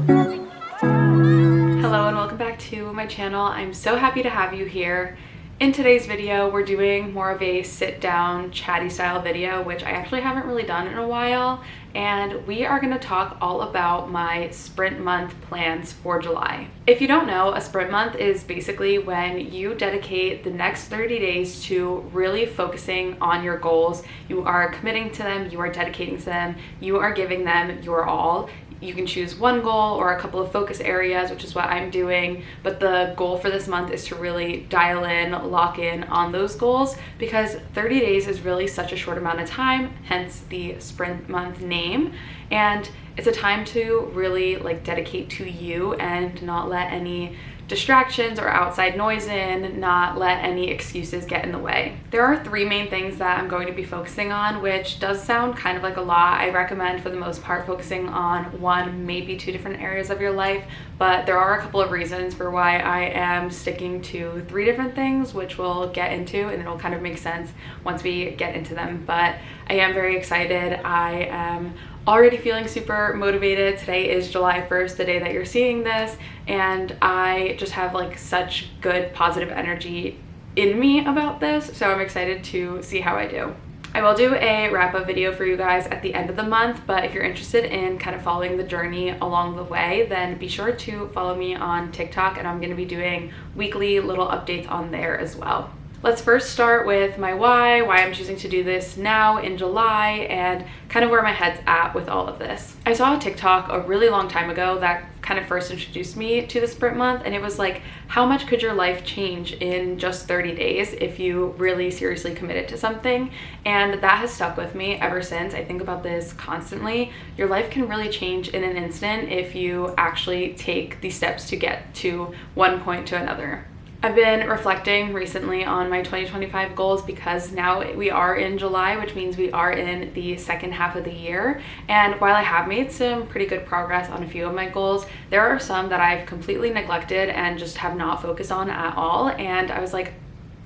Hello and welcome back to my channel. I'm so happy to have you here. In today's video, we're doing more of a sit-down, chatty style video, which I actually haven't really done in a while, and we are going to talk all about my sprint month plans for July. If you don't know, a sprint month is basically when you dedicate the next 30 days to really focusing on your goals. You are committing to them, you are dedicating to them, you are giving them your all. You can choose one goal or a couple of focus areas, which is what I'm doing, but the goal for this month is to really dial in, lock in on those goals, because 30 days is really such a short amount of time, hence the sprint month name. And it's a time to really dedicate to you and not let any distractions or outside noise in, not let any excuses get in the way. There are three main things that I'm going to be focusing on, which does sound kind of like a lot. I recommend for the most part focusing on one, maybe two different areas of your life, but there are a couple of reasons for why I am sticking to three different things, which we'll get into, and it'll kind of make sense once we get into them. But I am very excited. I am already feeling super motivated. Today is July 1st, the day that you're seeing this, and I just have such good positive energy in me about this, so I'm excited to see how I do. I will do a wrap-up video for you guys at the end of the month, but if you're interested in kind of following the journey along the way, then be sure to follow me on TikTok, and I'm going to be doing weekly little updates on there as well. Let's first start with my why I'm choosing to do this now in July, and kind of where my head's at with all of this. I saw a TikTok a really long time ago that kind of first introduced me to the sprint month, and it was like, how much could your life change in just 30 days if you really seriously committed to something? And that has stuck with me ever since. I think about this constantly. Your life can really change in an instant if you actually take the steps to get to one point to another. I've been reflecting recently on my 2025 goals because now we are in July, which means we are in the second half of the year. And while I have made some pretty good progress on a few of my goals, there are some that I've completely neglected and just have not focused on at all. And I was like,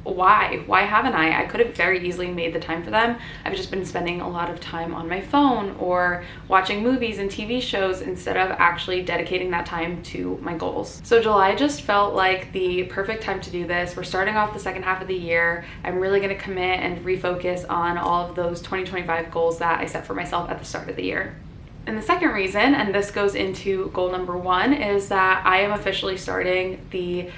why haven't I could have very easily made the time for them. I've just been spending a lot of time on my phone or watching movies and TV shows instead of actually dedicating that time to my goals. So July just felt like the perfect time to do this. We're starting off the second half of the year. I'm really going to commit and refocus on all of those 2025 goals that I set for myself at the start of the year. And the second reason, and this goes into goal number one, is that I am officially starting the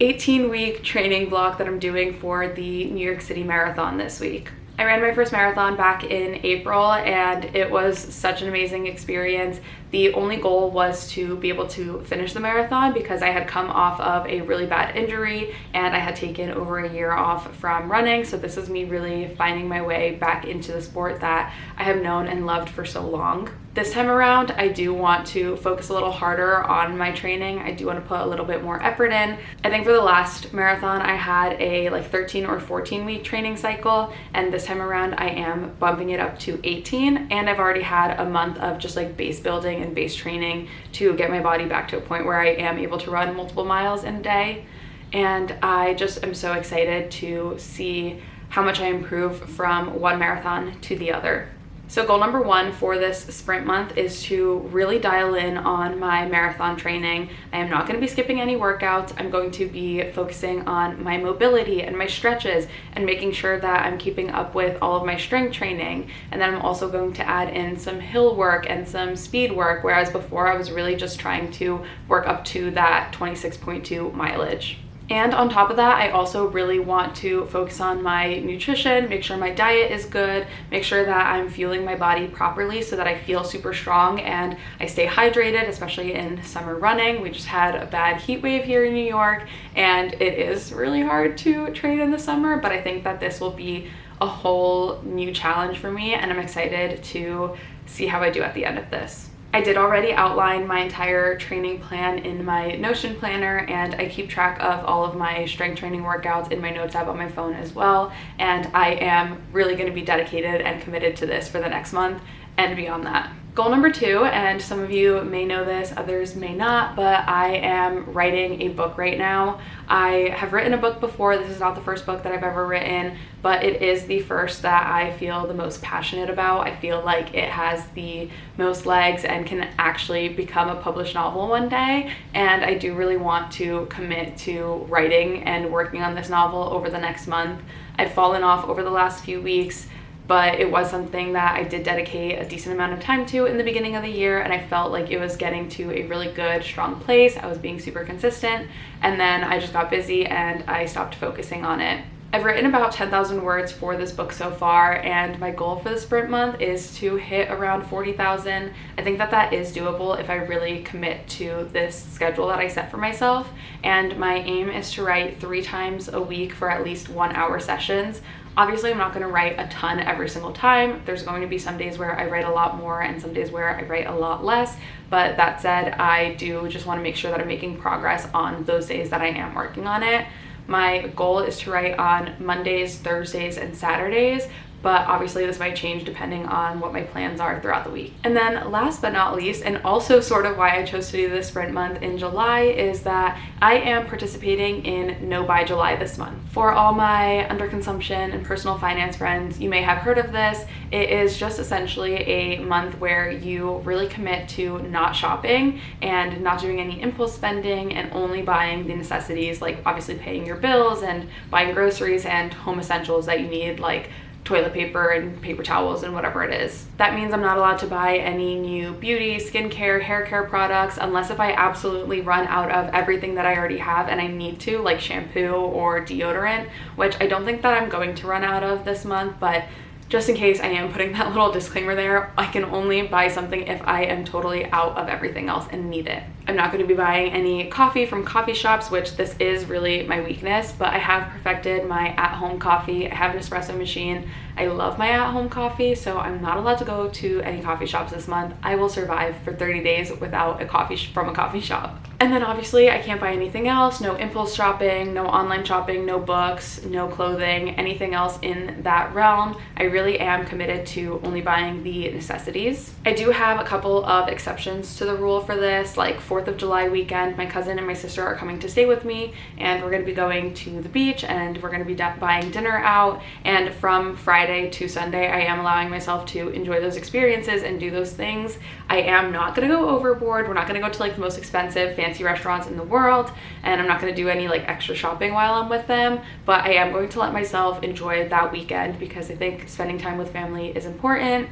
18-week training block that I'm doing for the New York City Marathon this week. I ran my first marathon back in April, and it was such an amazing experience. The only goal was to be able to finish the marathon because I had come off of a really bad injury and I had taken over a year off from running. So this is me really finding my way back into the sport that I have known and loved for so long. This time around, I do want to focus a little harder on my training. I do want to put a little bit more effort in. I think for the last marathon, I had a 13 or 14 week training cycle, and this time around, I am bumping it up to 18, and I've already had a month of just base building and base training to get my body back to a point where I am able to run multiple miles in a day. And I just am so excited to see how much I improve from one marathon to the other. So goal number one for this sprint month is to really dial in on my marathon training. I am not going to be skipping any workouts. I'm going to be focusing on my mobility and my stretches and making sure that I'm keeping up with all of my strength training. And then I'm also going to add in some hill work and some speed work, whereas before I was really just trying to work up to that 26.2 mileage. And on top of that, I also really want to focus on my nutrition, make sure my diet is good, make sure that I'm fueling my body properly so that I feel super strong and I stay hydrated, especially in summer running. We just had a bad heat wave here in New York, and it is really hard to train in the summer, but I think that this will be a whole new challenge for me, and I'm excited to see how I do at the end of this. I did already outline my entire training plan in my Notion planner, and I keep track of all of my strength training workouts in my notes app on my phone as well, and I am really going to be dedicated and committed to this for the next month and beyond that. Goal number 2, and some of you may know this, others may not, but I am writing a book right now. I have written a book before. This is not the first book that I've ever written, but it is the first that I feel the most passionate about. I feel like it has the most legs and can actually become a published novel one day, and I do really want to commit to writing and working on this novel over the next month. I've fallen off over the last few weeks, but it was something that I did dedicate a decent amount of time to in the beginning of the year, and I felt like it was getting to a really good, strong place. I was being super consistent, and then I just got busy and I stopped focusing on it. I've written about 10,000 words for this book so far, and my goal for the sprint month is to hit around 40,000. I think that that is doable if I really commit to this schedule that I set for myself, and my aim is to write 3 times a week for at least 1-hour sessions. Obviously, I'm not going to write a ton every single time. There's going to be some days where I write a lot more and some days where I write a lot less. But that said, I do just want to make sure that I'm making progress on those days that I am working on it. My goal is to write on Mondays, Thursdays, and Saturdays, but obviously this might change depending on what my plans are throughout the week. And then last but not least, and also sort of why I chose to do this sprint month in July, is that I am participating in No Buy July this month. For all my underconsumption and personal finance friends, you may have heard of this. It is just essentially a month where you really commit to not shopping and not doing any impulse spending and only buying the necessities, like obviously paying your bills and buying groceries and home essentials that you need, like toilet paper and paper towels and whatever it is. That means I'm not allowed to buy any new beauty, skincare, hair care products unless if I absolutely run out of everything that I already have and I need to, like shampoo or deodorant, which I don't think that I'm going to run out of this month, but just in case I am putting that little disclaimer there, I can only buy something if I am totally out of everything else and need it. I'm not going to be buying any coffee from coffee shops, which this is really my weakness, but I have perfected my at-home coffee. I have an espresso machine. I love my at-home coffee, so I'm not allowed to go to any coffee shops this month. I will survive for 30 days without a coffee from a coffee shop. And then obviously I can't buy anything else, no impulse shopping, no online shopping, no books, no clothing, anything else in that realm. I really am committed to only buying the necessities. I do have a couple of exceptions to the rule for this, like 4th of July weekend. My cousin and my sister are coming to stay with me, and we're going to be going to the beach and we're going to be buying dinner out, and from Friday to Sunday I am allowing myself to enjoy those experiences and do those things. I am not going to go overboard. We're not going to go to like the most expensive fancy restaurants in the world, and I'm not going to do any like extra shopping while I'm with them, but I am going to let myself enjoy that weekend because I think spending time with family is important.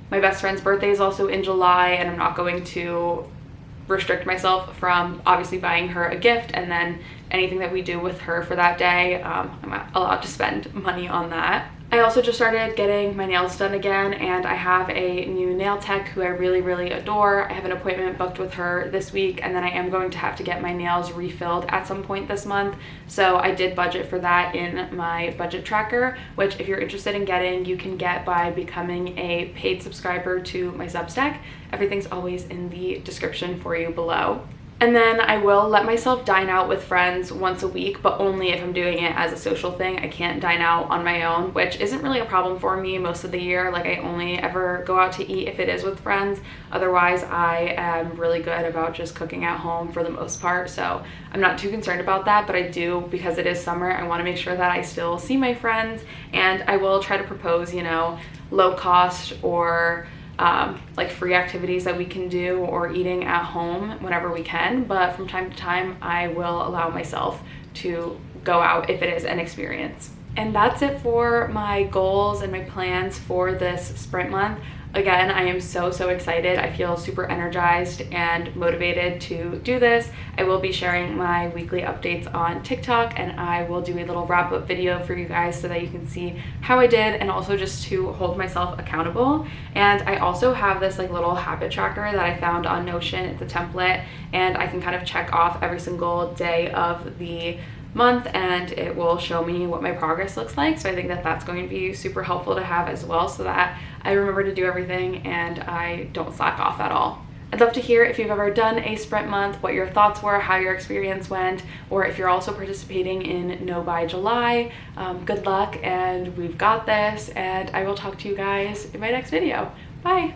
My best friend's birthday is also in July, and I'm not going to restrict myself from obviously buying her a gift, and then anything that we do with her for that day, I'm allowed to spend money on that. I also just started getting my nails done again, and I have a new nail tech who I really adore. I have an appointment booked with her this week, and then I am going to have to get my nails refilled at some point this month. So I did budget for that in my budget tracker, which if you're interested in getting, you can get by becoming a paid subscriber to my Substack. Everything's always in the description for you below. And then I will let myself dine out with friends once a week, but only if I'm doing it as a social thing. I can't dine out on my own, which isn't really a problem for me most of the year. Like I only ever go out to eat if it is with friends. Otherwise, I am really good about just cooking at home for the most part. So I'm not too concerned about that, but I do, because it is summer, I want to make sure that I still see my friends, and I will try to propose, you know, low cost or like free activities that we can do, or eating at home whenever we can. But from time to time I will allow myself to go out if it is an experience. And that's it for my goals and my plans for this sprint month. Again, I am so excited. I feel super energized and motivated to do this. I will be sharing my weekly updates on TikTok, and I will do a little wrap-up video for you guys so that you can see how I did, and also just to hold myself accountable. And I also have this like little habit tracker that I found on Notion. It's a template, and I can kind of check off every single day of the month, and it will show me what my progress looks like. So I think that that's going to be super helpful to have as well, so that I remember to do everything and I don't slack off at all. I'd love to hear if you've ever done a sprint month, what your thoughts were, how your experience went, or if you're also participating in No Buy July. Good luck, and we've got this, and I will talk to you guys in my next video. Bye!